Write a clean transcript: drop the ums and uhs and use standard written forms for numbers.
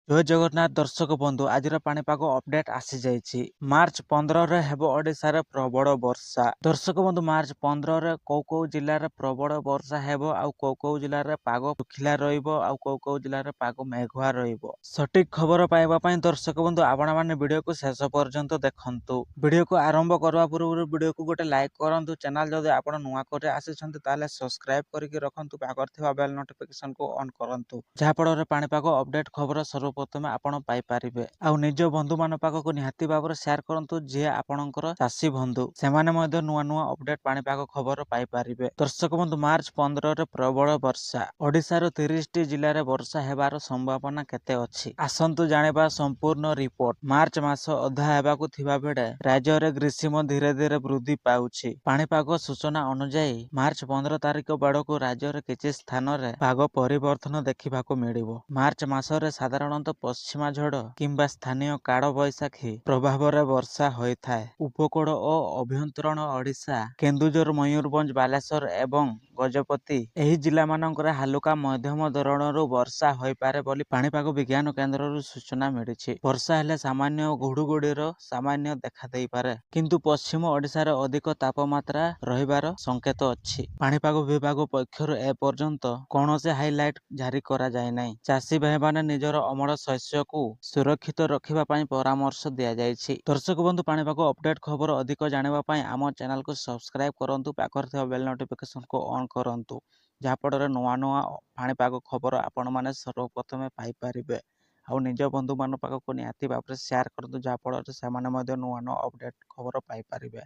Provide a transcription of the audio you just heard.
ଜୟ ଜଗନ୍ନାଥ ଦର୍ଶକ ବନ୍ଧୁ ଆଜିର ପାଣିପାଗ ଅପଡେଟ୍ ଆସିଯାଇଛି। ମାର୍ଚ୍ଚ 15ରେ ହେବ ଓଡ଼ିଶାରେ ପ୍ରବଳ ବର୍ଷା। ଦର୍ଶକ ବନ୍ଧୁ ମାର୍ଚ୍ଚ 15ରେ କୋଉ ଜିଲ୍ଲାରେ ପ୍ରବଳ ବର୍ଷା ହେବ ଆଉ କୋଉ ଜିଲ୍ଲାରେ ପାଗ ଶୁଖିଲା ରହିବ ଆଉ କୋଉ ଜିଲ୍ଲାରେ ପାଗ ମେଘୁଆ ରହିବ। ସଠିକ ଖବର ପାଇବା ପାଇଁ ଦର୍ଶକ ବନ୍ଧୁ ଆପଣମାନେ ଭିଡିଓକୁ ଶେଷ ପର୍ଯ୍ୟନ୍ତ ଦେଖନ୍ତୁ। ଭିଡିଓକୁ ଆରମ୍ଭ କରିବା ପୂର୍ବରୁ ଭିଡିଓକୁ ଗୋଟେ ଲାଇକ୍ କରନ୍ତୁ। ଚ୍ୟାନେଲ ଯଦି ଆପଣ ନୂଆ କରି ଆସିଛନ୍ତି ତାହେଲେ ସବସ୍କ୍ରାଇବ କରିକି ରଖନ୍ତୁ। ପାଖରେ ଥିବା ବେଲ ନୋଟିଫିକେସନକୁ ଅନ୍ କରନ୍ତୁ, ଯାହାଫଳରେ ପାଣିପାଗ ଅପଡେଟ୍ ଖବର ସର୍ବପ୍ରଥମେ ଆପଣ ପାଇପାରିବେ। ଆଉ ନିଜ ବନ୍ଧୁମାନଙ୍କ ପାଖକୁ ନିହାତି ଭାବରେ ସେୟାର କରନ୍ତୁ, ଯିଏ ଆପଣଙ୍କର ଚାଷୀ ବନ୍ଧୁ, ସେମାନେ ମଧ୍ୟ ନୂଆ ଅପଡେଟ୍ ପାଣିପାଗ ଖବର ପାଇପାରିବେ। ଦର୍ଶକ ବନ୍ଧୁ ମାର୍ଚ୍ଚ 15ରେ ପ୍ରବଳ ବର୍ଷା। ଓଡ଼ିଶାର 30ଟି ଜିଲ୍ଲାରେ ବର୍ଷା ହେବାର ସମ୍ଭାବନା କେତେ ଅଛି, ଆସନ୍ତୁ ଜାଣିବା ସମ୍ପୂର୍ଣ୍ଣ ରିପୋର୍ଟ। ମାର୍ଚ୍ଚ ମାସ ଅଧା ହେବାକୁ ଥିବା ବେଳେ ରାଜ୍ୟରେ ଗ୍ରୀଷ୍ମ ଧୀରେ ଧୀରେ ବୃଦ୍ଧି ପାଉଛି। ପାଣିପାଗ ସୂଚନା ଅନୁଯାୟୀ ମାର୍ଚ୍ଚ 15 ତାରିଖ ବେଳକୁ ରାଜ୍ୟର କିଛି ସ୍ଥାନରେ ପାଗ ପରିବର୍ତ୍ତନ ଦେଖିବାକୁ ମିଳିବ। ମାର୍ଚ୍ଚ ମାସରେ ସାଧାରଣତଃ ପଶ୍ଚିମା ଝଡ଼ କିମ୍ବା ସ୍ଥାନୀୟ କାଳ ବୈଶାଖୀ ପ୍ରଭାବରେ ବର୍ଷା ହୋଇଥାଏ। ଉପକୂଳ ଓ ଅଭ୍ୟନ୍ତରୀଣ ଓଡ଼ିଶା, କେନ୍ଦୁଝର, ମୟୂରଭଞ୍ଜ, ବାଲେଶ୍ୱର ଏବଂ ଗଜପତି ଏହି ଜିଲ୍ଲାମାନଙ୍କରେ ହାଲୁକା ମଧ୍ୟମ ଧରଣରୁ ବର୍ଷା ହୋଇପାରେ ବୋଲି ପାଣିପାଗ ବିଜ୍ଞାନ କେନ୍ଦ୍ରରୁ ସୂଚନା ମିଳିଛି। ବର୍ଷା ହେଲେ ସାମାନ୍ୟ ଘୁଡୁଘୁଡ଼ିର ସାମାନ୍ୟ ଦେଖା ଦେଇପାରେ, କିନ୍ତୁ ପଶ୍ଚିମ ଓଡ଼ିଶାରେ ଅଧିକ ତାପମାତ୍ରା ରହିବାର ସଂକେତ ଅଛି। ପାଣିପାଗ ବିଭାଗ ପକ୍ଷରୁ ଏପର୍ଯ୍ୟନ୍ତ କୌଣସି ହାଇଲାଇଟ୍ ଜାରି କରାଯାଇନାହିଁ। ଚାଷୀ ଭାଇମାନେ ନିଜର ଅମଳ ଶସ୍ୟକୁ ସୁରକ୍ଷିତ ରଖିବା ପାଇଁ ପରାମର୍ଶ ଦିଆଯାଇଛି। ଦର୍ଶକ ବନ୍ଧୁ ପାଣିପାଗ ଅପଡେଟ୍ ଖବର ଅଧିକ ଜାଣିବା ପାଇଁ ଆମ ଚ୍ୟାନେଲକୁ ସବସ୍କ୍ରାଇବ କରନ୍ତୁ, ପାଖରେ ଥିବା ବେଲ ନୋଟିଫିକେସନକୁ ଅନ୍ କରନ୍ତୁ, ଯାହାଫଳରେ ନୂଆ ପାଣିପାଗ ଖବର ଆପଣମାନେ ସର୍ବପ୍ରଥମେ ପାଇପାରିବେ। ଆଉ ନିଜ ବନ୍ଧୁମାନଙ୍କ ପାଖକୁ ନିହାତି ଭାବରେ ସେୟାର କରନ୍ତୁ, ଯାହାଫଳରେ ସେମାନେ ମଧ୍ୟ ନୂଆ ଅପଡେଟ୍ ଖବର ପାଇପାରିବେ।